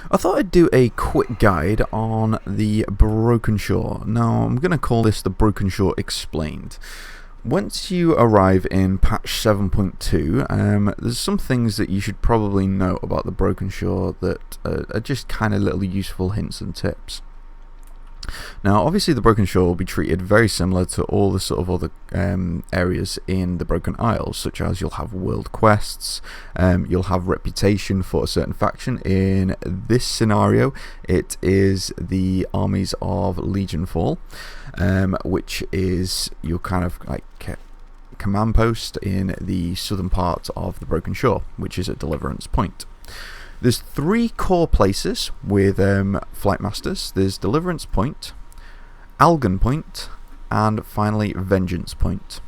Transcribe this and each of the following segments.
I thought I'd do a quick guide on the Broken Shore. Now, I'm going to call this the Broken Shore Explained. Once you arrive in patch 7.2, there's some things that you should probably know about the Broken Shore that are just kind of little useful hints and tips. Now, obviously the Broken Shore will be treated very similar to all the sort of other areas in the Broken Isles, such as you'll have world quests, you'll have reputation for a certain faction. In this scenario, it is the armies of Legion Fall, which is your kind of like command post in the southern part of the Broken Shore, which is at Deliverance Point. There's 3 core places with Flight Masters. There's Deliverance Point, Algon Point, and finally Vengeance Point.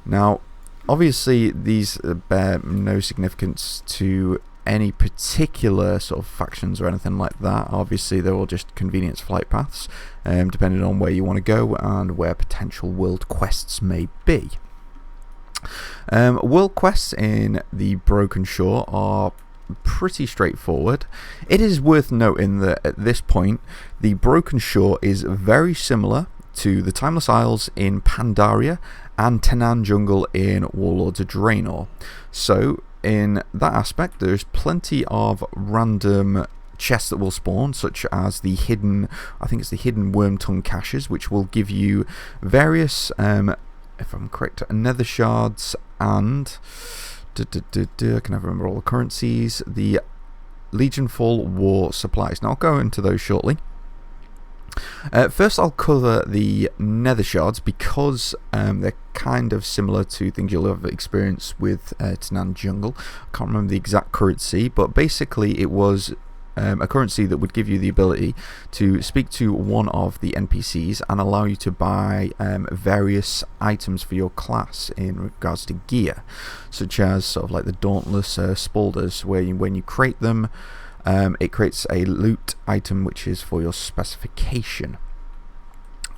Now, obviously these bear no significance to any particular sort of factions or anything like that. Obviously they're all just convenience flight paths, depending on where you want to go and where potential world quests may be. World quests in the Broken Shore are pretty straightforward. It is worth noting that at this point the Broken Shore is very similar to the Timeless Isles in Pandaria and Tenan Jungle in Warlords of Draenor. So in that aspect there's plenty of random chests that will spawn, such as the hidden, I think it's the hidden Wormtongue caches, which will give you various, if I'm correct, Nether Shards and I can never remember all the currencies. The Legion Fall War supplies. Now I'll go into those shortly. First I'll cover the Nether Shards because they're kind of similar to things you'll have experienced with Tenan Jungle. I can't remember the exact currency, but basically it was a currency that would give you the ability to speak to one of the NPCs and allow you to buy various items for your class in regards to gear, such as sort of like the Dauntless Items, where when you create them, it creates a loot item which is for your specification.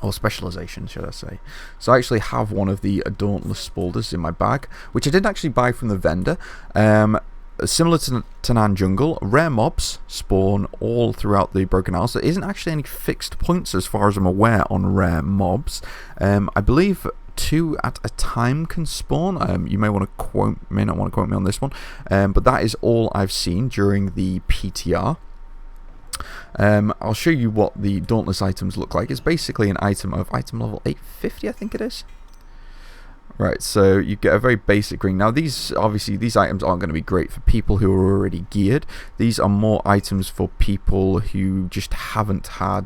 Or specialization, should I say. So I actually have one of the Dauntless Items in my bag, which I didn't actually buy from the vendor. Similar to Tenan Jungle, rare mobs spawn all throughout the Broken Isles. There isn't actually any fixed points as far as I'm aware on rare mobs. I believe 2 at a time can spawn. You may not want to quote me on this one, but that is all I've seen during the PTR. I'll show you what the Dauntless Items look like. It's basically an item of item level 850, I think it is. Right, so you get a very basic green. Now these items aren't going to be great for people who are already geared. These are more items for people who just haven't had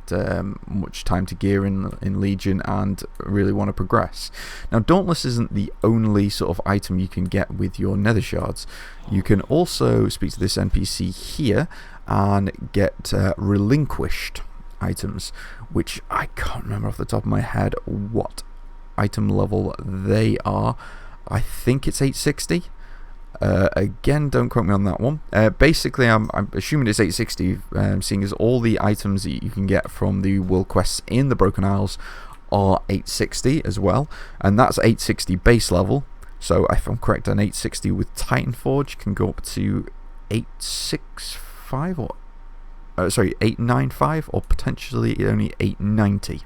much time to gear in Legion and really want to progress. Now Dauntless isn't the only sort of item you can get with your Nether Shards. You can also speak to this NPC here and get relinquished items, which I can't remember off the top of my head what item level they are. I think it's 860. Again, don't quote me on that one. Basically, I'm assuming it's 860, seeing as all the items that you can get from the world quests in the Broken Isles are 860 as well, and that's 860 base level. So if I'm correct, an 860 with Titan Forge can go up to 865 or 895, or potentially only 890.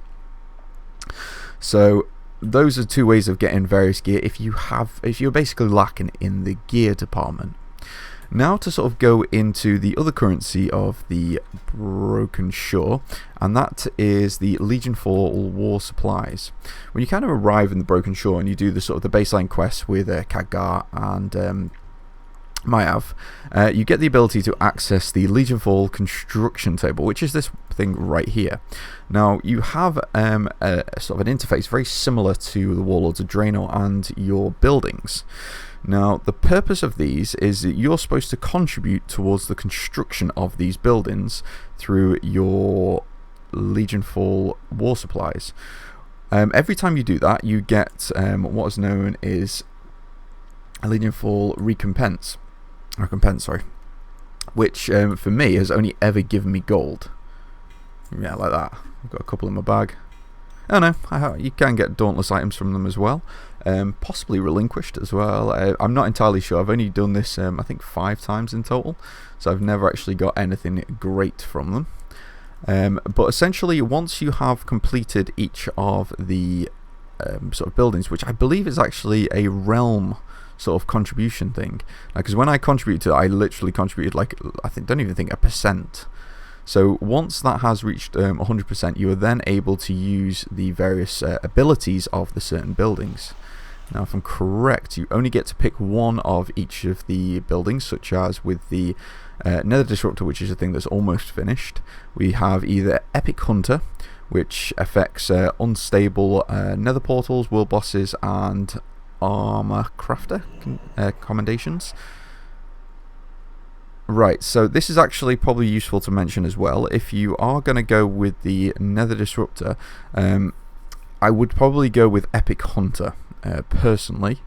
So those are 2 ways of getting various gear if you're basically lacking in the gear department. Now to sort of go into the other currency of the Broken Shore, and that is the Legion Fall War supplies. When you kind of arrive in the Broken Shore and you do the sort of the baseline quests with Khadgar and Mayav, you get the ability to access the Legion Fall construction table, which is this thing right here. Now you have a sort of an interface very similar to the Warlords of Draenor and your buildings. Now the purpose of these is that you're supposed to contribute towards the construction of these buildings through your Legion Fall war supplies. Every time you do that, you get what is known as a Legion Fall recompense, which for me has only ever given me gold. Yeah, like that. I've got a couple in my bag. Oh no, you can get Dauntless items from them as well. possibly relinquished as well. I'm not entirely sure. I've only done this I think 5 times in total, so I've never actually got anything great from them. But essentially, once you have completed each of the sort of buildings, which I believe is actually a realm sort of contribution thing, because when I contributed to it, I literally contributed like, don't even think a percent. So once that has reached 100%, you are then able to use the various abilities of the certain buildings. Now, if I'm correct, you only get to pick one of each of the buildings, such as with the Nether Disruptor, which is a thing that's almost finished. We have either Epic Hunter, which affects unstable nether portals, world bosses, and armor crafter commendations. Right, so this is actually probably useful to mention as well. If you are going to go with the Nether Disruptor, I would probably go with Epic Hunter, personally.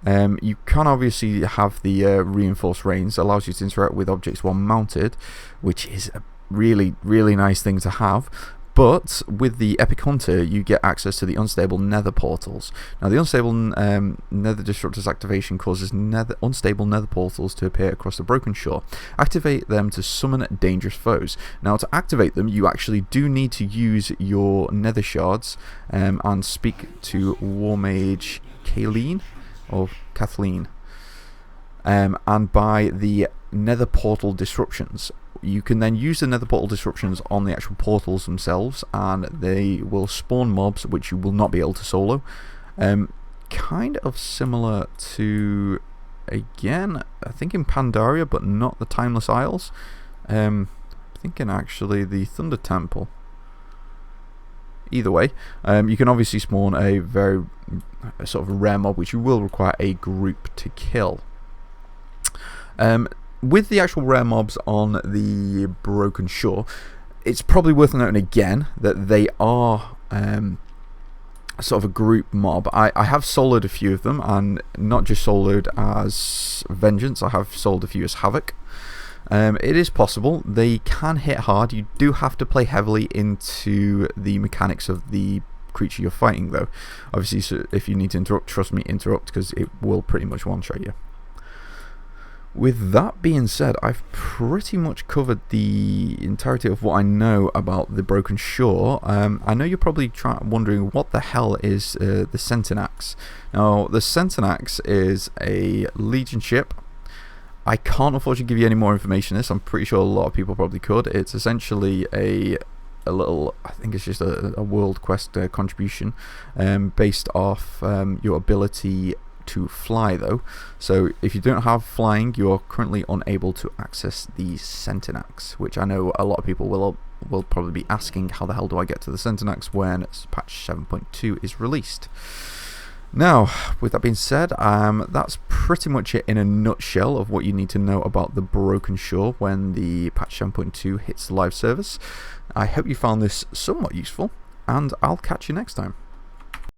You can obviously have the reinforced reins, allows you to interact with objects while mounted, which is a really, really nice thing to have. But with the Epic Hunter, you get access to the unstable nether portals. Now, the unstable nether disruptor's activation causes unstable nether portals to appear across the broken shore. Activate them to summon dangerous foes. Now, to activate them, you actually do need to use your Nether Shards and speak to War Mage Kathleen, or Kathleen. And by the nether portal disruptions. You can then use the nether portal disruptions on the actual portals themselves, and they will spawn mobs which you will not be able to solo. Kind of similar to, again, I think in Pandaria, but not the Timeless Isles. Thinking actually the Thunder Temple. Either way, you can obviously spawn a very sort of rare mob which you will require a group to kill. With the actual rare mobs on the Broken Shore, it's probably worth noting again that they are sort of a group mob. I have soloed a few of them, and not just soloed as Vengeance, I have soloed a few as Havoc. It is possible. They can hit hard. You do have to play heavily into the mechanics of the creature you're fighting, though. Obviously, so if you need to interrupt, trust me, interrupt, because it will pretty much one-shot you. With that being said, I've pretty much covered the entirety of what I know about the Broken Shore. I know you're probably wondering what the hell is the Centinax. Now, the Centinax is a Legion ship. I can't unfortunately give you any more information on this. I'm pretty sure a lot of people probably could. It's essentially a little, I think it's just a world quest contribution based off your ability to fly, though. So if you don't have flying, you're currently unable to access the Centinax, which I know a lot of people will probably be asking, how the hell do I get to the Centinax when patch 7.2 is released? Now, with that being said, that's pretty much it in a nutshell of what you need to know about the Broken Shore when the patch 7.2 hits the live service. I hope you found this somewhat useful, and I'll catch you next time.